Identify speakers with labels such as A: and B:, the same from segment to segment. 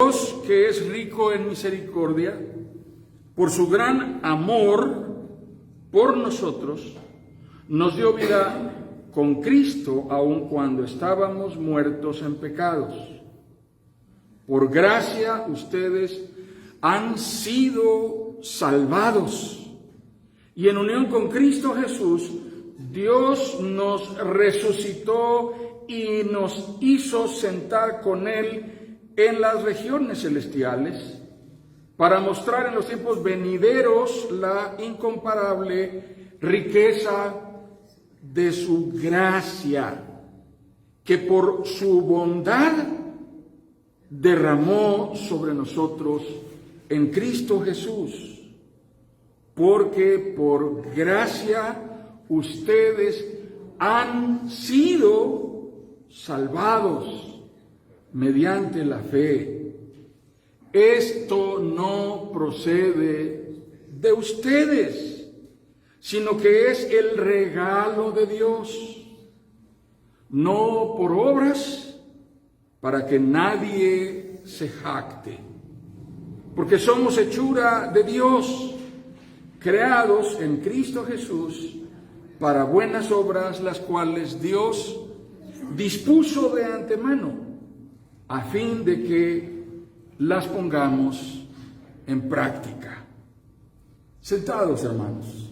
A: Dios, que es rico en misericordia, por su gran amor por nosotros, nos dio vida con Cristo, aun cuando estábamos muertos en pecados. Por gracia ustedes han sido salvados, y en unión con Cristo Jesús, Dios nos resucitó y nos hizo sentar con Él en las regiones celestiales, para mostrar en los tiempos venideros la incomparable riqueza de su gracia, que por su bondad derramó sobre nosotros en Cristo Jesús, porque por gracia ustedes han sido salvados mediante la fe. Esto no procede de ustedes, sino que es el regalo de Dios, no por obras, para que nadie se jacte. Porque somos hechura de Dios, creados en Cristo Jesús para buenas obras, las cuales Dios dispuso de antemano, a fin de que las pongamos en práctica. Sentados, hermanos.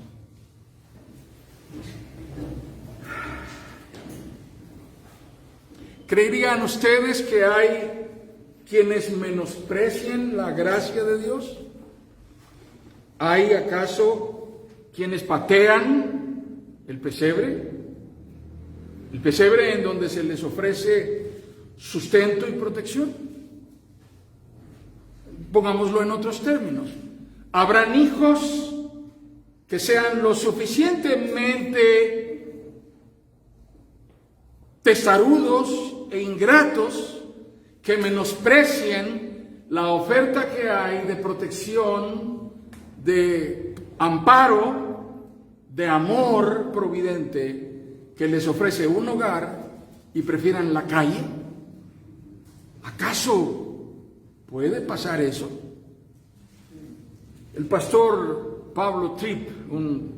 A: ¿Creerían ustedes que hay quienes menosprecien la gracia de Dios? ¿Hay acaso quienes patean el pesebre? El pesebre en donde se les ofrece sustento y protección. Pongámoslo en otros términos. ¿Habrán hijos que sean lo suficientemente testarudos e ingratos que menosprecien la oferta que hay de protección, de amparo, de amor providente que les ofrece un hogar y prefieran la calle? ¿Acaso puede pasar eso? El pastor Pablo Tripp, un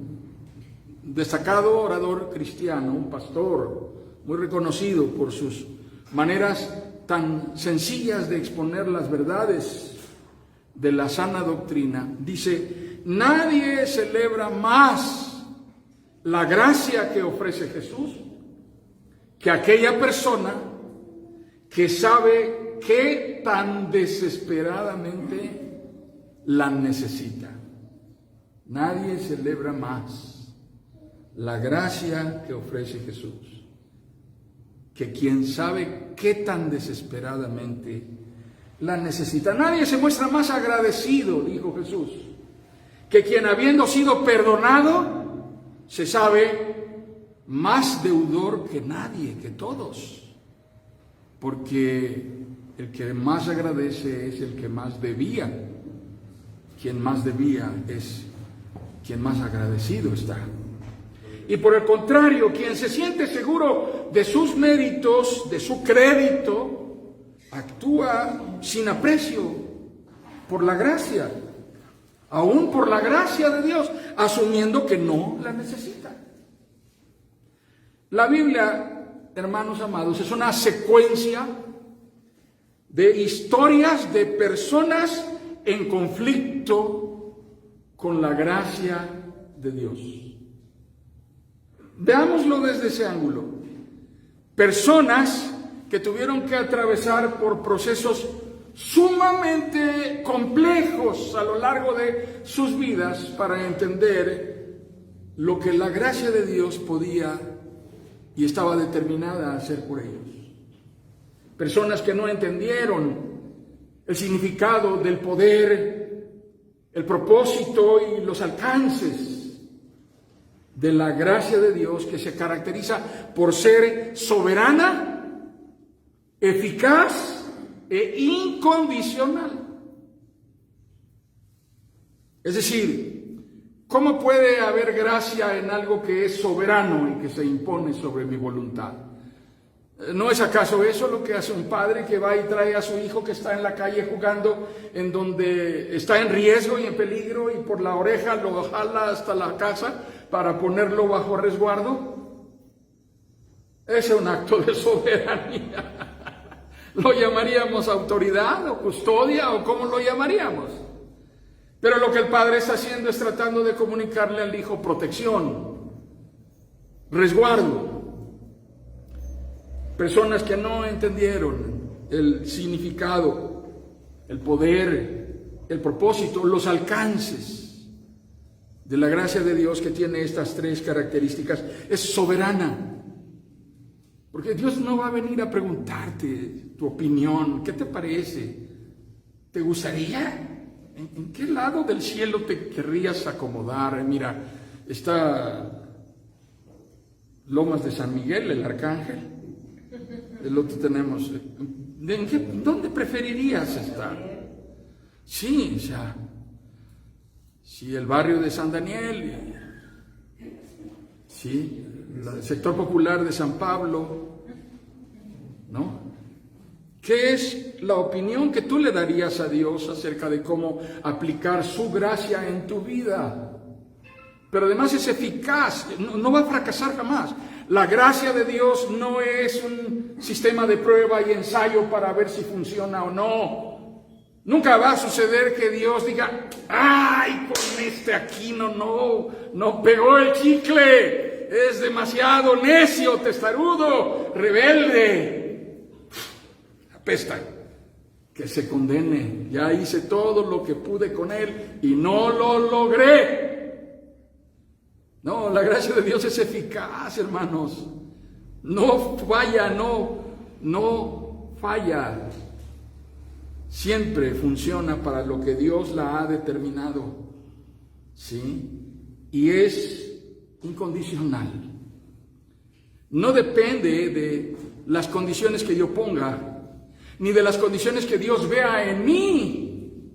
A: destacado orador cristiano, un pastor muy reconocido por sus maneras tan sencillas de exponer las verdades de la sana doctrina, dice: nadie celebra más la gracia que ofrece Jesús que aquella persona que sabe qué tan desesperadamente la necesita. Nadie celebra más la gracia que ofrece Jesús que quien sabe qué tan desesperadamente la necesita. Nadie se muestra más agradecido, dijo Jesús, que quien, habiendo sido perdonado, se sabe más deudor que nadie, que todos. Porque el que más agradece es el que más debía. Quien más debía es quien más agradecido está. Y por el contrario, quien se siente seguro de sus méritos, de su crédito, actúa sin aprecio por la gracia, aún por la gracia de Dios, asumiendo que no la necesita. La Biblia, hermanos amados, es una secuencia de historias de personas en conflicto con la gracia de Dios. Veámoslo desde ese ángulo. Personas que tuvieron que atravesar por procesos sumamente complejos a lo largo de sus vidas para entender lo que la gracia de Dios podía y estaba determinada a hacer por ellos. Personas que no entendieron el significado del poder, el propósito y los alcances de la gracia de Dios, que se caracteriza por ser soberana, eficaz e incondicional. Es decir, ¿cómo puede haber gracia en algo que es soberano y que se impone sobre mi voluntad? ¿No es acaso eso lo que hace un padre que va y trae a su hijo que está en la calle jugando, en donde está en riesgo y en peligro, y por la oreja lo jala hasta la casa para ponerlo bajo resguardo? Ese es un acto de soberanía. ¿Lo llamaríamos autoridad o custodia o cómo lo llamaríamos? Pero lo que el padre está haciendo es tratando de comunicarle al hijo protección, resguardo. Personas que no entendieron el significado, el poder, el propósito, los alcances de la gracia de Dios, que tiene estas tres características. Es soberana. Porque Dios no va a venir a preguntarte tu opinión. ¿Qué te parece? ¿Te gustaría? ¿En qué lado del cielo te querrías acomodar? Mira, está Lomas de San Miguel, el Arcángel. El otro tenemos. ¿Dónde preferirías estar? Sí, o sea, sí, el barrio de San Daniel, sí, el sector popular de San Pablo, ¿no? ¿Qué es la opinión que tú le darías a Dios acerca de cómo aplicar su gracia en tu vida? Pero además es eficaz, no va a fracasar jamás. La gracia de Dios no es un sistema de prueba y ensayo para ver si funciona o no. Nunca va a suceder que Dios diga, ¡ay, con este aquí no pegó el chicle! Es demasiado necio, testarudo, rebelde. Apesta. Que se condene. Ya hice todo lo que pude con él y no lo logré. No, la gracia de Dios es eficaz, hermanos. No falla, no falla. Siempre funciona para lo que Dios la ha determinado. ¿Sí? Y es incondicional. No depende de las condiciones que yo ponga, ni de las condiciones que Dios vea en mí.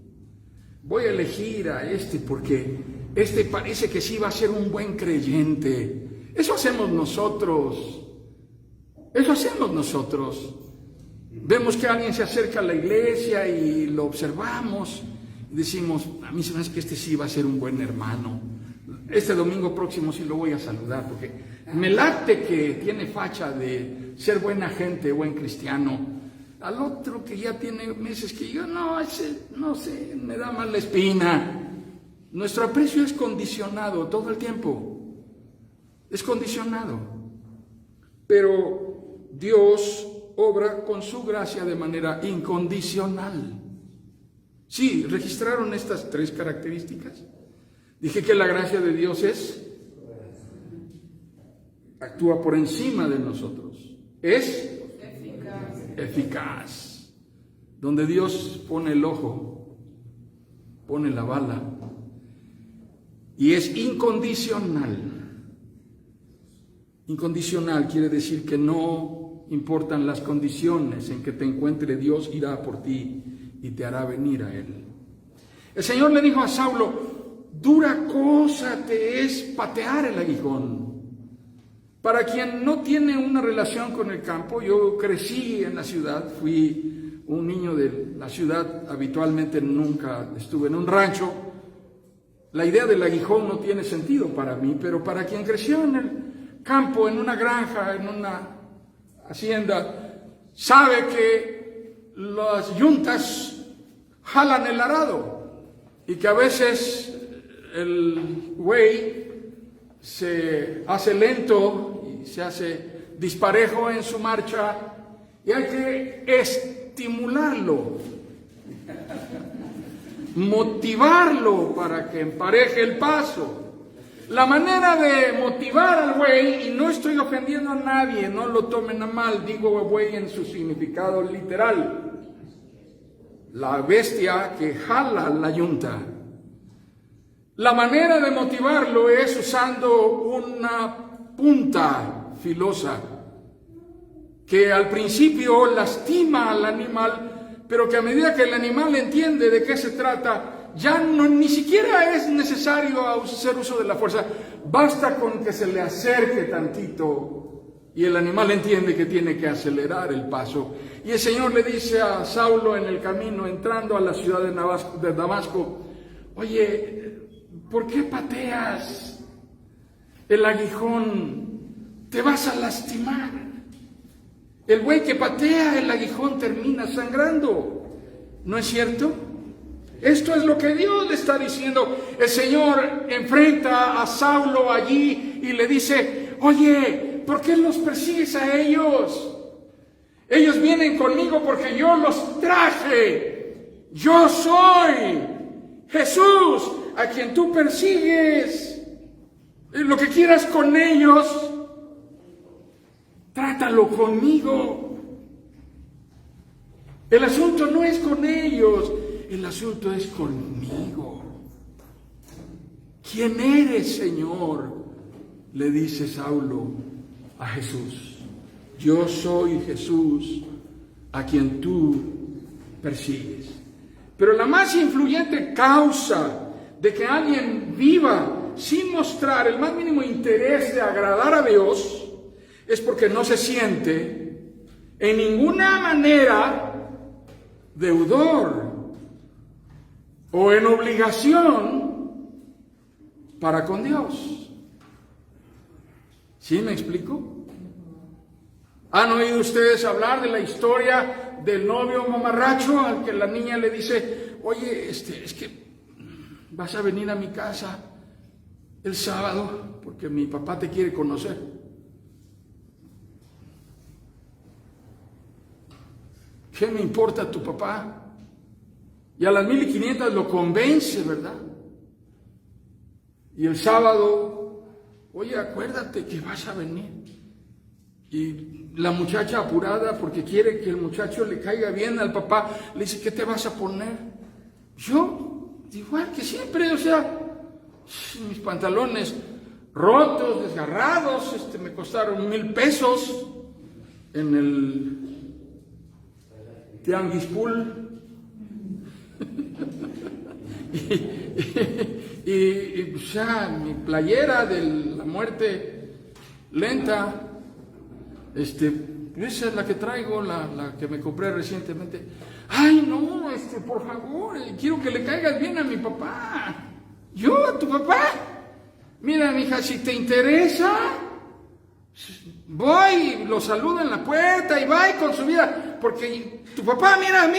A: Voy a elegir a este porque este parece que sí va a ser un buen creyente. Eso hacemos nosotros. Eso hacemos nosotros. Vemos que alguien se acerca a la iglesia y lo observamos y decimos, a mí se me hace que este sí va a ser un buen hermano. Este domingo próximo sí lo voy a saludar porque me late que tiene facha de ser buena gente, buen cristiano. Al otro que ya tiene meses que yo, ese, no sé, me da mal la espina. Nuestro aprecio es condicionado todo el tiempo. Es condicionado. Pero Dios obra con su gracia de manera incondicional. Sí, ¿registraron estas tres características? Dije que la gracia de Dios actúa por encima de nosotros. Es eficaz. Donde Dios pone el ojo, pone la bala. Y es incondicional. Incondicional quiere decir que no importan las condiciones en que te encuentre, Dios irá por ti y te hará venir a Él. El Señor le dijo a Saulo, dura cosa te es patear el aguijón. Para quien no tiene una relación con el campo, yo crecí en la ciudad, fui un niño de la ciudad, habitualmente nunca estuve en un rancho. La idea del aguijón no tiene sentido para mí, pero para quien creció en el campo, en una granja, en una hacienda, sabe que las yuntas jalan el arado y que a veces el buey se hace lento y se hace disparejo en su marcha y hay que estimularlo, motivarlo para que empareje el paso. La manera de motivar al buey, y no estoy ofendiendo a nadie, no lo tomen a mal, digo buey en su significado literal, la bestia que jala la yunta. La manera de motivarlo es usando una punta filosa que al principio lastima al animal, pero que a medida que el animal entiende de qué se trata, ya ni siquiera es necesario hacer uso de la fuerza. Basta con que se le acerque tantito Y el animal entiende que tiene que acelerar el paso. Y el Señor le dice a Saulo en el camino, entrando a la ciudad de Damasco, oye, ¿por qué pateas el aguijón? Te vas a lastimar. El buey que patea el aguijón termina sangrando. ¿No es cierto? Esto es lo que Dios le está diciendo. El Señor enfrenta a Saulo allí y le dice, oye, ¿por qué los persigues a ellos? Ellos vienen conmigo porque yo los traje. Yo soy Jesús a quien tú persigues. Lo que quieras con ellos, trátalo conmigo. El asunto no es con ellos, el asunto es conmigo. ¿Quién eres, Señor? Le dice Saulo a Jesús. Yo soy Jesús a quien tú persigues. Pero la más influyente causa de que alguien viva sin mostrar el más mínimo interés de agradar a Dios es porque no se siente en ninguna manera deudor o en obligación para con Dios. ¿Sí me explico? ¿Han oído ustedes hablar de la historia del novio mamarracho al que la niña le dice, oye, es que vas a venir a mi casa el sábado porque mi papá te quiere conocer? ¿Qué me importa tu papá? Y a las 1500 lo convence, ¿verdad? Y el sábado, oye, acuérdate que vas a venir. Y la muchacha apurada porque quiere que el muchacho le caiga bien al papá, le dice, ¿qué te vas a poner? Yo, igual que siempre, o sea, mis pantalones rotos, desgarrados, me costaron 1000 pesos en el Tianguis Pool. y ya mi playera de la muerte lenta, esa es la que traigo, la que me compré recientemente. Ay, no, por favor, quiero que le caigas bien a mi papá. ¿Yo a tu papá? Mira, mija, si te interesa, voy, lo saludo en la puerta y va con su vida, porque tu papá, mira, a mí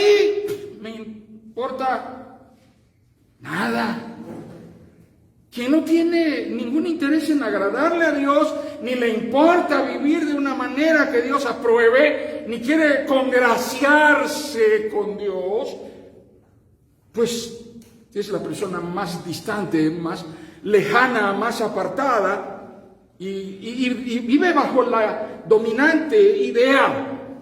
A: me importa nada. Que no tiene ningún interés en agradarle a Dios, ni le importa vivir de una manera que Dios apruebe, ni quiere congraciarse con Dios, pues es la persona más distante, más lejana, más apartada, y vive bajo la dominante idea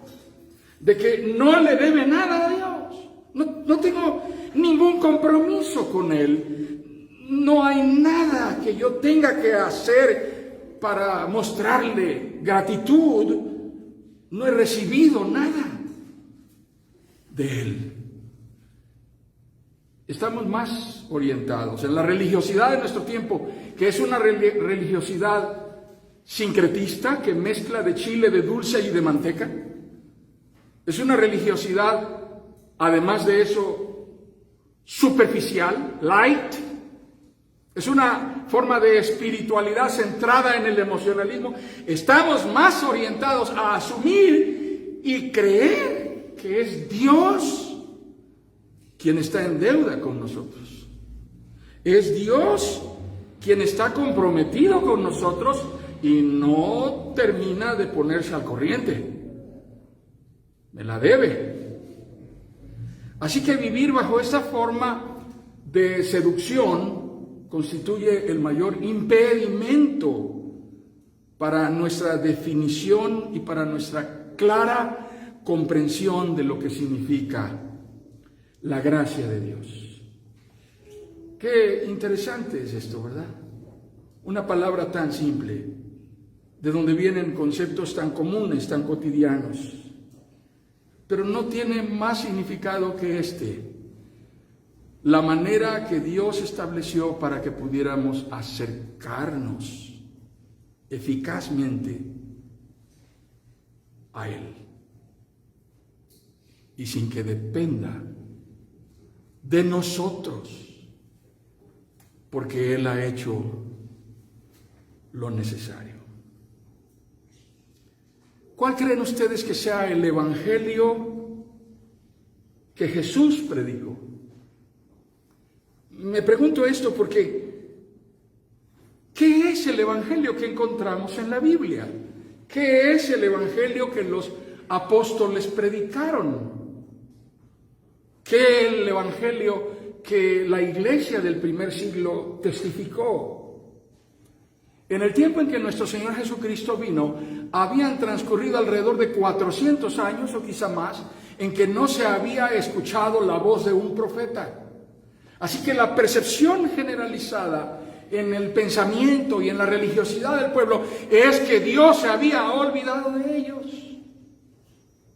A: de que no le debe nada a Dios. No tengo ningún compromiso con Él. No hay nada que yo tenga que hacer para mostrarle gratitud. No he recibido nada de Él. Estamos más orientados en la religiosidad de nuestro tiempo, que es una religiosidad sincretista que mezcla de chile, de dulce y de manteca. Es una religiosidad, además de eso, superficial, light. Es una forma de espiritualidad centrada en el emocionalismo. Estamos más orientados a asumir y creer que es Dios quien está en deuda con nosotros. Es Dios quien está comprometido con nosotros y no termina de ponerse al corriente. Me la debe. Así que vivir bajo esta forma de seducción constituye el mayor impedimento para nuestra definición y para nuestra clara comprensión de lo que significa la gracia de Dios. Qué interesante es esto, ¿verdad? Una palabra tan simple, de donde vienen conceptos tan comunes, tan cotidianos, pero no tiene más significado que la manera que Dios estableció para que pudiéramos acercarnos eficazmente a Él y sin que dependa de nosotros, porque Él ha hecho lo necesario. ¿Cuál creen ustedes que sea el evangelio que Jesús predicó? Me pregunto esto porque ¿qué es el evangelio que encontramos en la Biblia? ¿Qué es el evangelio que los apóstoles predicaron? ¿Qué es el evangelio que la iglesia del primer siglo testificó? En el tiempo en que nuestro Señor Jesucristo vino, habían transcurrido alrededor de 400 años o quizá más, en que no se había escuchado la voz de un profeta. Así que la percepción generalizada en el pensamiento y en la religiosidad del pueblo es que Dios se había olvidado de ellos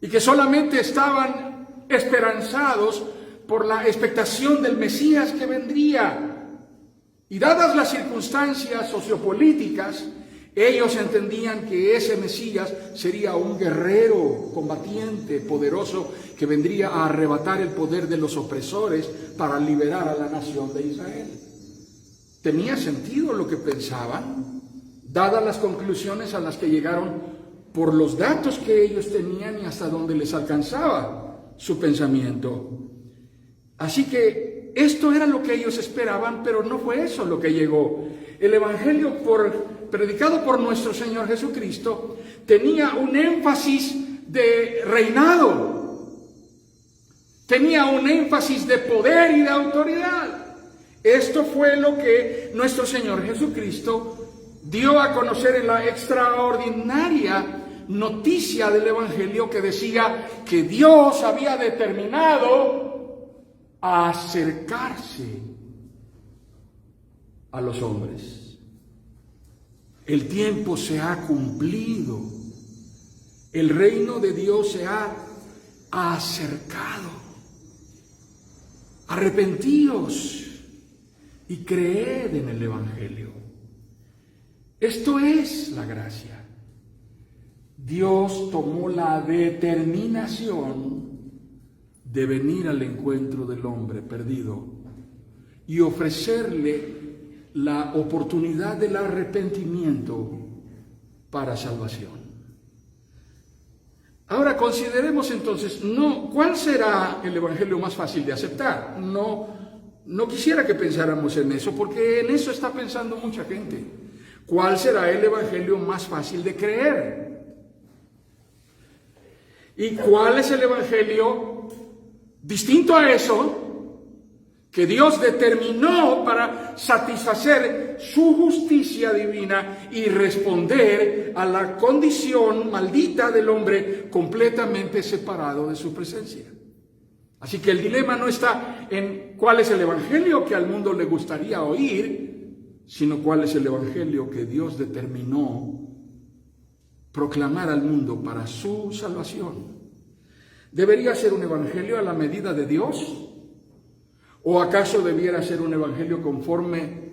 A: y que solamente estaban esperanzados por la expectación del Mesías que vendría. Y dadas las circunstancias sociopolíticas, ellos entendían que ese Mesías sería un guerrero, combatiente, poderoso, que vendría a arrebatar el poder de los opresores para liberar a la nación de Israel. ¿Tenía sentido lo que pensaban? Dadas las conclusiones a las que llegaron por los datos que ellos tenían y hasta donde les alcanzaba su pensamiento. Así que esto era lo que ellos esperaban, pero no fue eso lo que llegó. El evangelio predicado por nuestro Señor Jesucristo tenía un énfasis de reinado, tenía un énfasis de poder y de autoridad. Esto fue lo que nuestro Señor Jesucristo dio a conocer en la extraordinaria noticia del evangelio que decía que Dios había determinado a acercarse a los hombres. El tiempo se ha cumplido. El reino de Dios se ha acercado. Arrepentíos y creed en el evangelio. Esto es la gracia. Dios tomó la determinación de venir al encuentro del hombre perdido y ofrecerle la oportunidad del arrepentimiento para salvación. Ahora consideremos entonces, ¿cuál será el evangelio más fácil de aceptar? No quisiera que pensáramos en eso, porque en eso está pensando mucha gente. ¿Cuál será el evangelio más fácil de creer? ¿Y cuál es el evangelio distinto a eso que Dios determinó para satisfacer su justicia divina y responder a la condición maldita del hombre completamente separado de su presencia? Así que el dilema no está en cuál es el evangelio que al mundo le gustaría oír, sino cuál es el evangelio que Dios determinó proclamar al mundo para su salvación. ¿Debería ser un evangelio a la medida de Dios? ¿O acaso debiera ser un evangelio conforme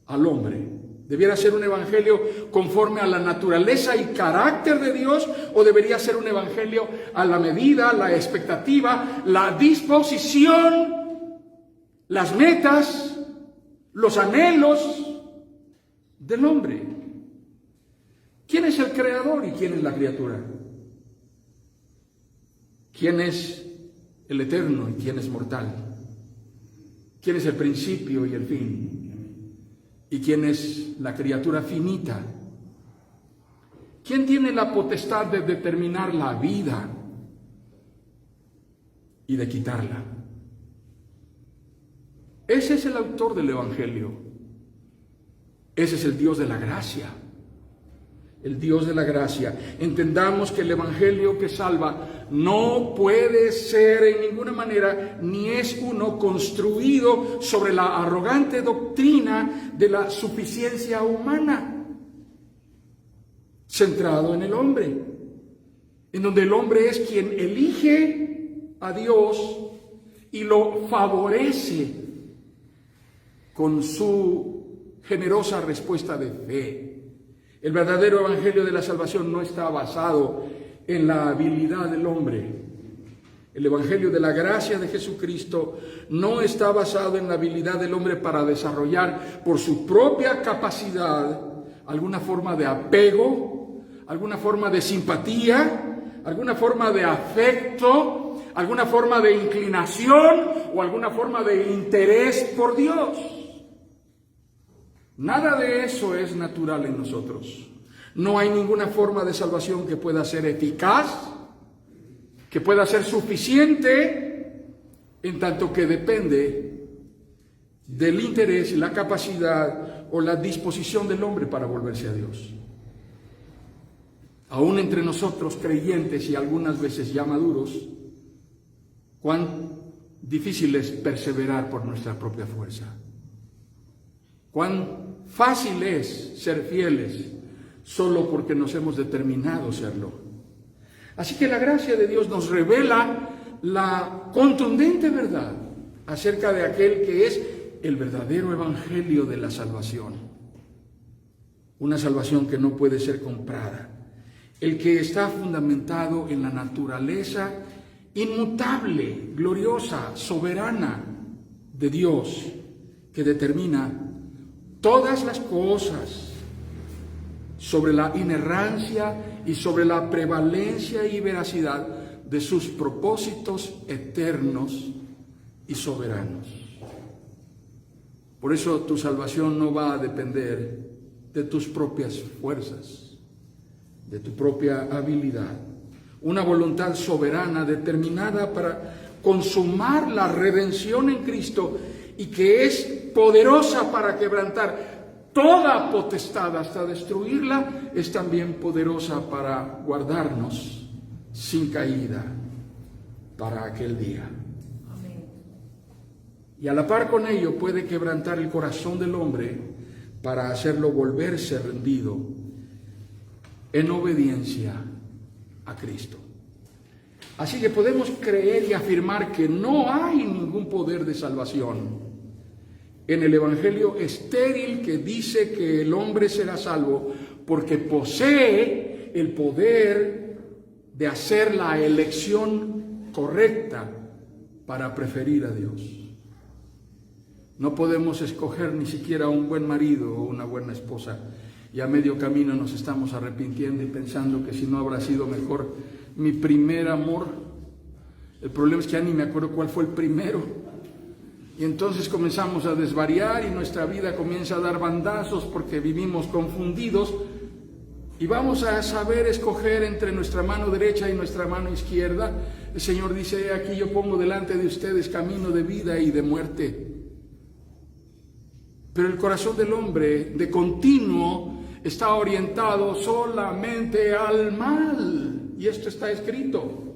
A: al hombre? ¿Debiera ser un evangelio conforme a la naturaleza y carácter de Dios? ¿O debería ser un evangelio a la medida, la expectativa, la disposición, las metas, los anhelos del hombre? ¿Quién es el creador y quién es la criatura? ¿Quién es el eterno y quién es mortal? ¿Quién es el principio y el fin? ¿Y quién es la criatura finita? ¿Quién tiene la potestad de determinar la vida y de quitarla? Ese es el autor del evangelio. Ese es el Dios de la gracia. El Dios de la gracia. Entendamos que el evangelio que salva no puede ser en ninguna manera, ni es uno construido sobre la arrogante doctrina de la suficiencia humana, centrado en el hombre, en donde el hombre es quien elige a Dios y lo favorece con su generosa respuesta de fe. El verdadero evangelio de la salvación no está basado en la habilidad del hombre. El Evangelio de la gracia de Jesucristo no está basado en la habilidad del hombre para desarrollar por su propia capacidad alguna forma de apego, alguna forma de simpatía, alguna forma de afecto, alguna forma de inclinación o alguna forma de interés por Dios. Nada de eso es natural en nosotros. No hay ninguna forma de salvación que pueda ser eficaz, que pueda ser suficiente, en tanto que depende del interés y la capacidad o la disposición del hombre para volverse a Dios. Aún entre nosotros creyentes y algunas veces ya maduros, cuán difícil es perseverar por nuestra propia fuerza. Cuán fácil es ser fieles solo porque nos hemos determinado serlo. Así que la gracia de Dios nos revela la contundente verdad acerca de aquel que es el verdadero evangelio de la salvación. Una salvación que no puede ser comprada. El que está fundamentado en la naturaleza inmutable, gloriosa, soberana de Dios, que determina todas las cosas sobre la inerrancia y sobre la prevalencia y veracidad de sus propósitos eternos y soberanos. Por eso tu salvación no va a depender de tus propias fuerzas, de tu propia habilidad. Una voluntad soberana determinada para consumar la redención en Cristo y que es poderosa para quebrantar toda potestad hasta destruirla, es también poderosa para guardarnos sin caída para aquel día.
B: Amén.
A: Y a la par con ello puede quebrantar el corazón del hombre para hacerlo volverse rendido en obediencia a Cristo. Así que podemos creer y afirmar que no hay ningún poder de salvación en el evangelio estéril que dice que el hombre será salvo porque posee el poder de hacer la elección correcta para preferir a Dios. No podemos escoger ni siquiera un buen marido o una buena esposa y a medio camino nos estamos arrepintiendo y pensando que si no habrá sido mejor mi primer amor. El problema es que ya ni me acuerdo cuál fue el primero. Y entonces comenzamos a desvariar y nuestra vida comienza a dar bandazos porque vivimos confundidos y vamos a saber escoger entre nuestra mano derecha y nuestra mano izquierda. El Señor dice: aquí yo pongo delante de ustedes camino de vida y de muerte. Pero el corazón del hombre de continuo está orientado solamente al mal. Y esto está escrito.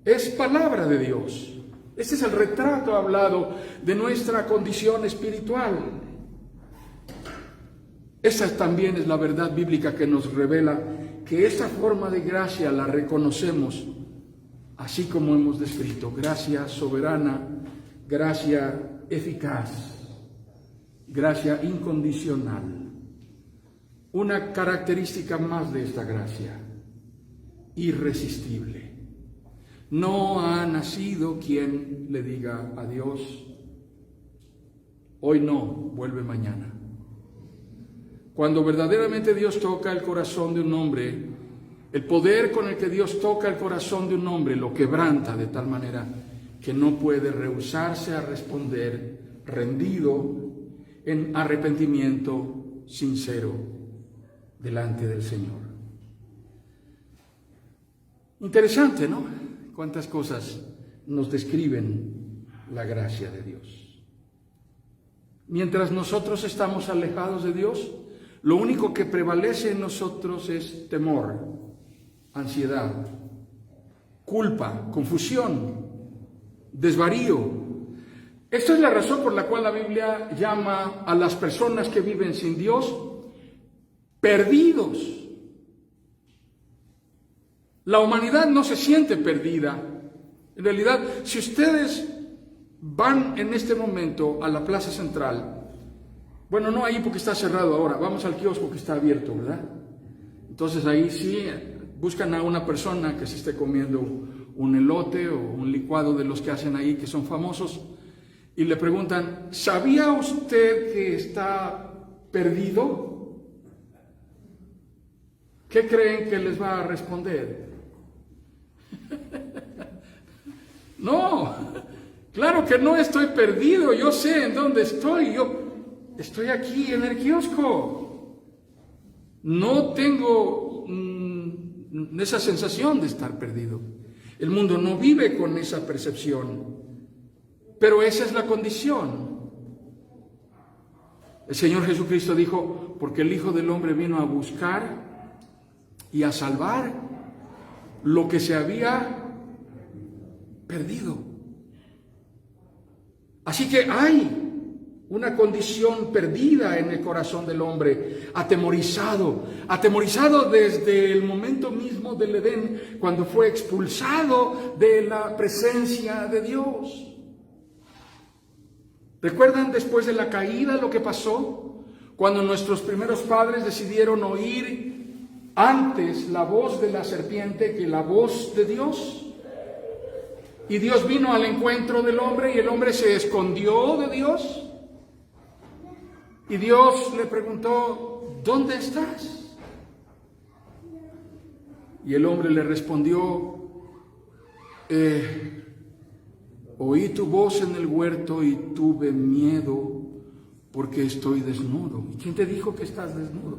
A: Es palabra de Dios. Este es el retrato hablado de nuestra condición espiritual. Esa también es la verdad bíblica que nos revela que esta forma de gracia la reconocemos así como hemos descrito: gracia soberana, gracia eficaz, gracia incondicional. Una característica más de esta gracia: irresistible. No ha nacido quien le diga a Dios: hoy no, vuelve mañana. Cuando verdaderamente Dios toca el corazón de un hombre, el poder con el que Dios toca el corazón de un hombre lo quebranta de tal manera que no puede rehusarse a responder rendido en arrepentimiento sincero delante del Señor. Interesante, ¿no? Cuántas cosas nos describen la gracia de Dios. Mientras nosotros estamos alejados de Dios, lo único que prevalece en nosotros es temor, ansiedad, culpa, confusión, desvarío. Esta es la razón por la cual la Biblia llama a las personas que viven sin Dios perdidos. La humanidad no se siente perdida. En realidad, si ustedes van en este momento a la plaza central, bueno, no ahí porque está cerrado ahora, vamos al kiosco que está abierto, ¿verdad? Entonces ahí sí, buscan a una persona que se esté comiendo un elote o un licuado de los que hacen ahí, que son famosos, y le preguntan, ¿sabía usted que está perdido? ¿Qué creen que les va a responder? No, claro que no estoy perdido, yo sé en dónde estoy, yo estoy aquí en el kiosco. No tengo esa sensación de estar perdido. El mundo no vive con esa percepción, pero esa es la condición. El Señor Jesucristo dijo, porque el Hijo del Hombre vino a buscar y a salvar lo que se había perdido. Así que hay una condición perdida en el corazón del hombre, atemorizado desde el momento mismo del Edén, cuando fue expulsado de la presencia de Dios. ¿Recuerdan después de la caída lo que pasó? Cuando nuestros primeros padres decidieron oír antes la voz de la serpiente que la voz de Dios. Y Dios vino al encuentro del hombre y el hombre se escondió de Dios. Y Dios le preguntó, ¿dónde estás? Y el hombre le respondió, oí tu voz en el huerto y tuve miedo porque estoy desnudo. ¿Y quién te dijo que estás desnudo?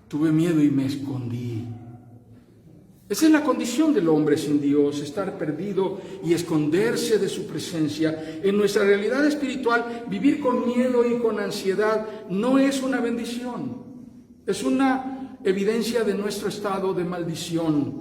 A: Tuve miedo y me escondí. Esa es la condición del hombre sin Dios, estar perdido y esconderse de su presencia. En nuestra realidad espiritual, vivir con miedo y con ansiedad no es una bendición, es una evidencia de nuestro estado de maldición.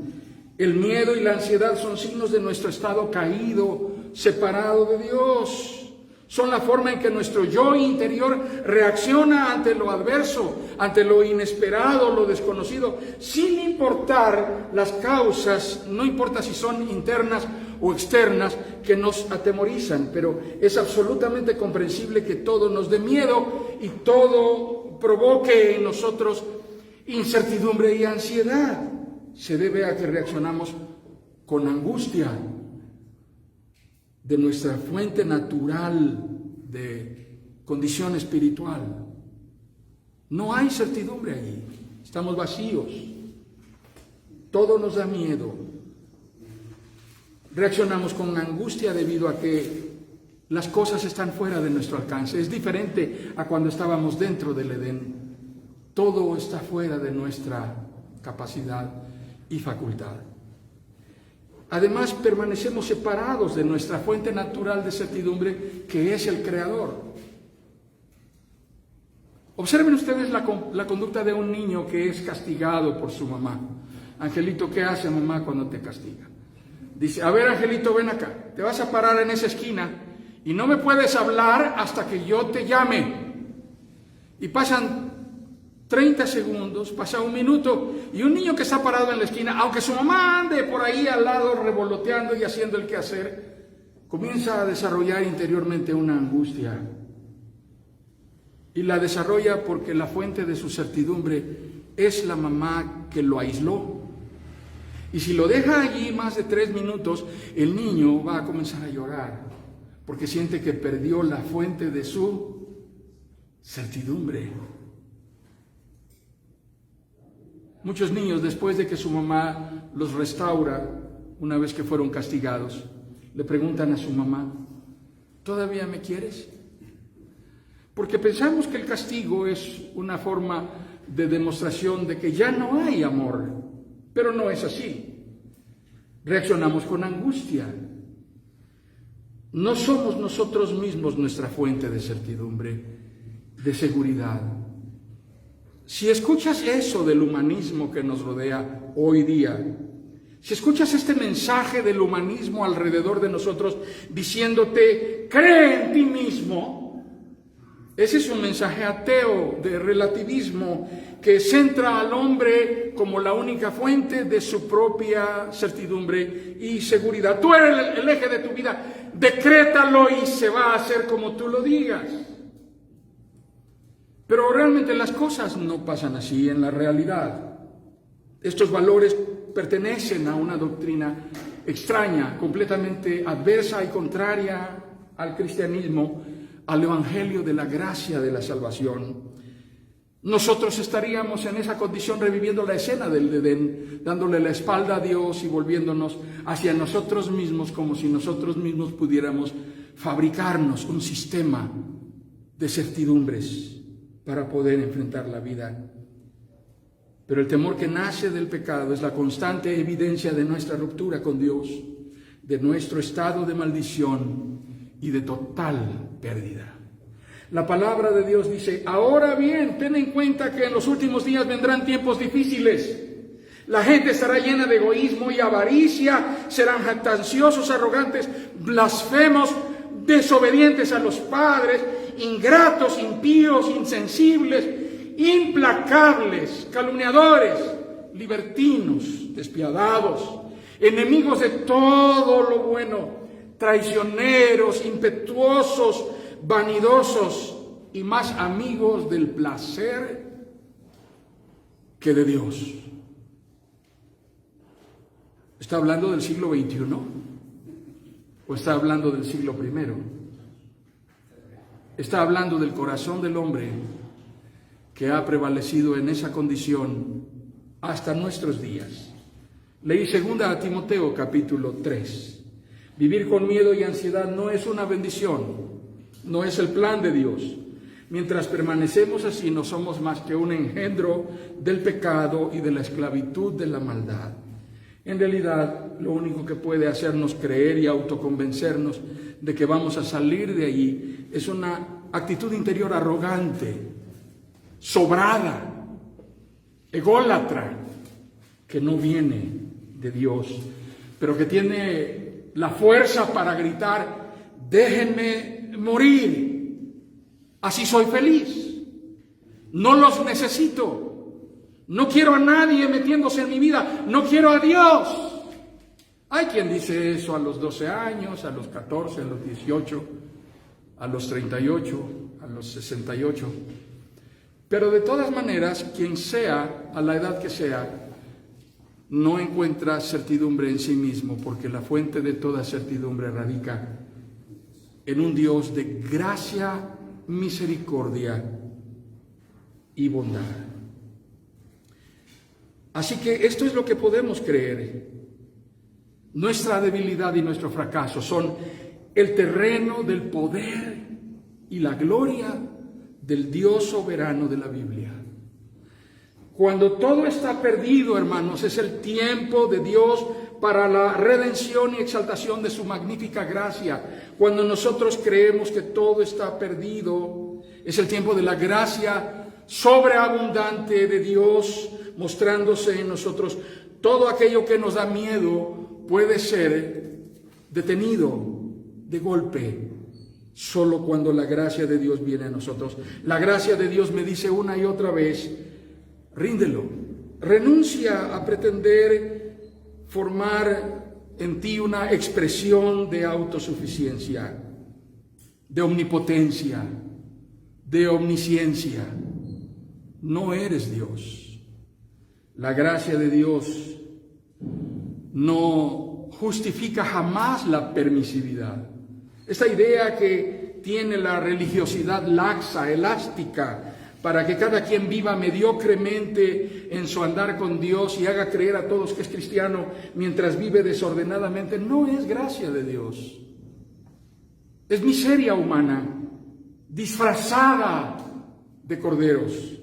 A: El miedo y la ansiedad son signos de nuestro estado caído, separado de Dios. Son la forma en que nuestro yo interior reacciona ante lo adverso, ante lo inesperado, lo desconocido, sin importar las causas, no importa si son internas o externas, que nos atemorizan. Pero es absolutamente comprensible que todo nos dé miedo y todo provoque en nosotros incertidumbre y ansiedad. Se debe a que reaccionamos con angustia de nuestra fuente natural de condición espiritual. No hay certidumbre allí, estamos vacíos, todo nos da miedo. Reaccionamos con angustia debido a que las cosas están fuera de nuestro alcance. Es diferente a cuando estábamos dentro del Edén. Todo está fuera de nuestra capacidad y facultad. Además, permanecemos separados de nuestra fuente natural de certidumbre, que es el Creador. Observen ustedes la conducta de un niño que es castigado por su mamá. Angelito, ¿qué hace mamá cuando te castiga? Dice, a ver, Angelito, ven acá, te vas a parar en esa esquina y no me puedes hablar hasta que yo te llame. Y pasan 30 segundos, pasa un minuto, y un niño que está parado en la esquina, aunque su mamá ande por ahí al lado revoloteando y haciendo el quehacer, comienza a desarrollar interiormente una angustia. Y la desarrolla porque la fuente de su certidumbre es la mamá que lo aisló. Y si lo deja allí más de 3 minutos, el niño va a comenzar a llorar, porque siente que perdió la fuente de su certidumbre. Muchos niños, después de que su mamá los restaura, una vez que fueron castigados, le preguntan a su mamá, ¿todavía me quieres? Porque pensamos que el castigo es una forma de demostración de que ya no hay amor, pero no es así. Reaccionamos con angustia. No somos nosotros mismos nuestra fuente de certidumbre, de seguridad. Si escuchas eso del humanismo que nos rodea hoy día, si escuchas este mensaje del humanismo alrededor de nosotros diciéndote, cree en ti mismo, ese es un mensaje ateo de relativismo que centra al hombre como la única fuente de su propia certidumbre y seguridad. Tú eres el eje de tu vida, decrétalo y se va a hacer como tú lo digas. Pero realmente las cosas no pasan así en la realidad. Estos valores pertenecen a una doctrina extraña, completamente adversa y contraria al cristianismo, al evangelio de la gracia de la salvación. Nosotros estaríamos en esa condición reviviendo la escena del Edén, dándole la espalda a Dios y volviéndonos hacia nosotros mismos como si nosotros mismos pudiéramos fabricarnos un sistema de certidumbres para poder enfrentar la vida. Pero el temor que nace del pecado es la constante evidencia de nuestra ruptura con Dios, de nuestro estado de maldición y de total pérdida. La palabra de Dios dice: ahora bien, ten en cuenta que en los últimos días vendrán tiempos difíciles. La gente estará llena de egoísmo y avaricia, serán jactanciosos, arrogantes, blasfemos, desobedientes a los padres, ingratos, impíos, insensibles, implacables, calumniadores, libertinos, despiadados, enemigos de todo lo bueno, traicioneros, impetuosos, vanidosos y más amigos del placer que de Dios. ¿Está hablando del siglo XXI o está hablando del siglo I? Está hablando del corazón del hombre que ha prevalecido en esa condición hasta nuestros días. Leí 2 Timoteo capítulo 3. Vivir con miedo y ansiedad no es una bendición, no es el plan de Dios. Mientras permanecemos así, no somos más que un engendro del pecado y de la esclavitud de la maldad. En realidad, lo único que puede hacernos creer y autoconvencernos de que vamos a salir de allí es una actitud interior arrogante, sobrada, ególatra, que no viene de Dios, pero que tiene la fuerza para gritar: déjenme morir, así soy feliz, no los necesito, no quiero a nadie metiéndose en mi vida, no quiero a Dios. Hay quien dice eso a los 12 años, a los 14, a los 18, a los 38, a los 68. Pero de todas maneras, quien sea, a la edad que sea, no encuentra certidumbre en sí mismo, porque la fuente de toda certidumbre radica en un Dios de gracia, misericordia y bondad. Así que esto es lo que podemos creer. Nuestra debilidad y nuestro fracaso son el terreno del poder y la gloria del Dios soberano de la Biblia. Cuando todo está perdido, hermanos, es el tiempo de Dios para la redención y exaltación de su magnífica gracia. Cuando nosotros creemos que todo está perdido, es el tiempo de la gracia sobreabundante de Dios mostrándose en nosotros. Todo aquello que nos da miedo puede ser detenido de golpe solo cuando la gracia de Dios viene a nosotros. La gracia de Dios me dice una y otra vez: ríndelo, renuncia a pretender formar en ti una expresión de autosuficiencia, de omnipotencia, de omnisciencia. No eres Dios. La gracia de Dios no justifica jamás la permisividad. Esta idea que tiene la religiosidad laxa, elástica, para que cada quien viva mediocremente en su andar con Dios y haga creer a todos que es cristiano mientras vive desordenadamente, no es gracia de Dios. Es miseria humana, disfrazada de corderos.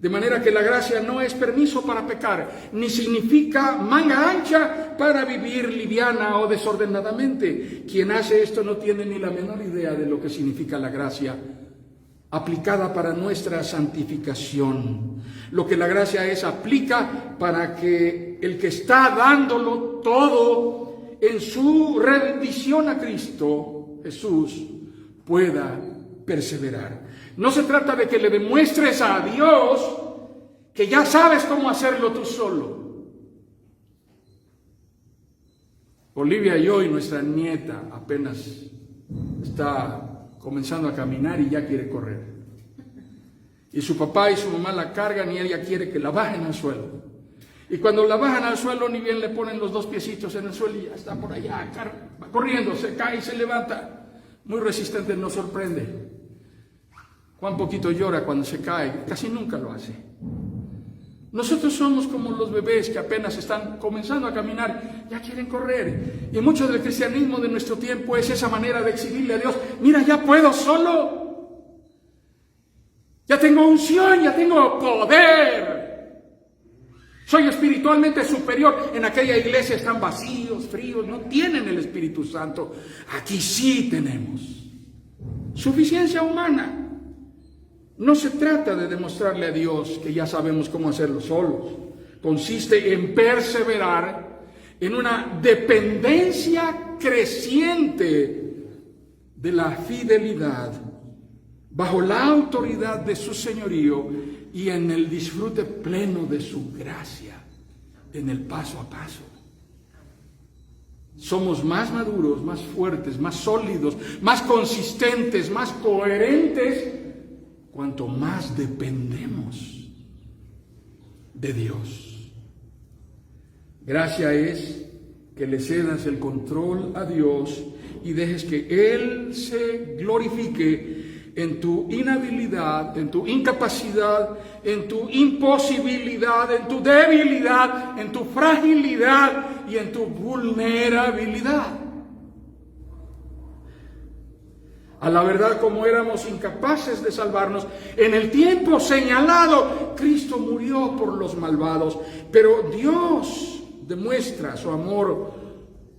A: De manera que la gracia no es permiso para pecar, ni significa manga ancha para vivir liviana o desordenadamente. Quien hace esto no tiene ni la menor idea de lo que significa la gracia aplicada para nuestra santificación. Lo que la gracia es, aplica para que el que está dándolo todo en su rendición a Cristo Jesús pueda perseverar. No se trata de que le demuestres a Dios que ya sabes cómo hacerlo tú solo. Olivia y yo, y nuestra nieta apenas está comenzando a caminar y ya quiere correr. Y su papá y su mamá la cargan y ella quiere que la bajen al suelo. Y cuando la bajan al suelo, ni bien le ponen los dos piecitos en el suelo y ya está por allá, va corriendo, se cae y se levanta. Muy resistente, nos sorprende. Cuán poquito llora cuando se cae, casi nunca lo hace. Nosotros somos como los bebés que apenas están comenzando a caminar, ya quieren correr. Y mucho del cristianismo de nuestro tiempo es esa manera de exhibirle a Dios: mira, ya puedo solo. Ya tengo unción, ya tengo poder. Soy espiritualmente superior. En aquella iglesia están vacíos, fríos, no tienen el Espíritu Santo. Aquí sí tenemos suficiencia humana. No se trata de demostrarle a Dios que ya sabemos cómo hacerlo solos. Consiste en perseverar en una dependencia creciente de la fidelidad bajo la autoridad de su señorío y en el disfrute pleno de su gracia, en el paso a paso. Somos más maduros, más fuertes, más sólidos, más consistentes, más coherentes, cuanto más dependemos de Dios. Gracia es que le cedas el control a Dios y dejes que Él se glorifique en tu inhabilidad, en tu incapacidad, en tu imposibilidad, en tu debilidad, en tu fragilidad y en tu vulnerabilidad. A la verdad, como éramos incapaces de salvarnos, en el tiempo señalado, Cristo murió por los malvados. Pero Dios demuestra su amor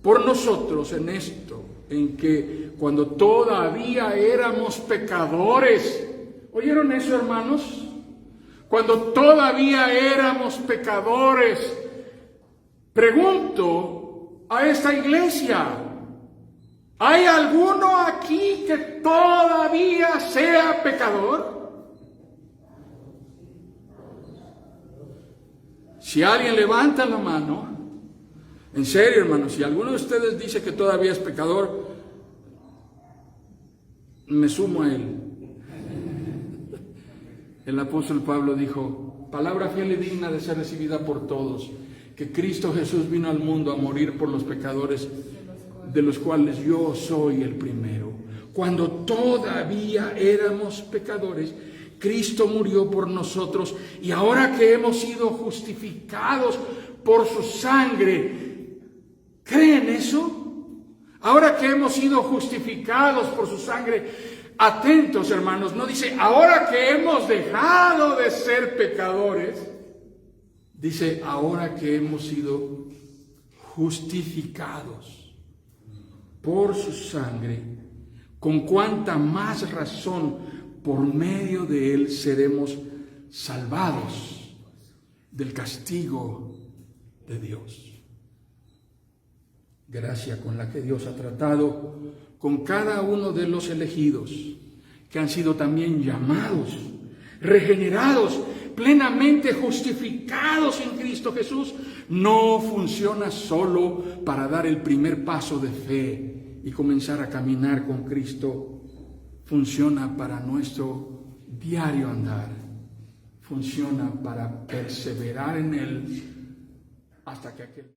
A: por nosotros en esto, en que cuando todavía éramos pecadores, ¿oyeron eso, hermanos? Cuando todavía éramos pecadores, pregunto a esta iglesia: ¿hay alguno aquí que todavía sea pecador? Si alguien levanta la mano, en serio, hermanos, si alguno de ustedes dice que todavía es pecador, me sumo a él. El apóstol Pablo dijo: palabra fiel y digna de ser recibida por todos, que Cristo Jesús vino al mundo a morir por los pecadores, de los cuales yo soy el primero. Cuando todavía éramos pecadores, Cristo murió por nosotros, y ahora que hemos sido justificados por su sangre, ¿creen eso? Ahora que hemos sido justificados por su sangre, atentos, hermanos, no dice ahora que hemos dejado de ser pecadores, dice ahora que hemos sido justificados por su sangre, con cuánta más razón por medio de él seremos salvados del castigo de Dios. Gracia con la que Dios ha tratado con cada uno de los elegidos, que han sido también llamados, regenerados, plenamente justificados en Cristo Jesús, no funciona solo para dar el primer paso de fe y comenzar a caminar con Cristo. Funciona para nuestro diario andar. Funciona para perseverar en Él hasta que aquel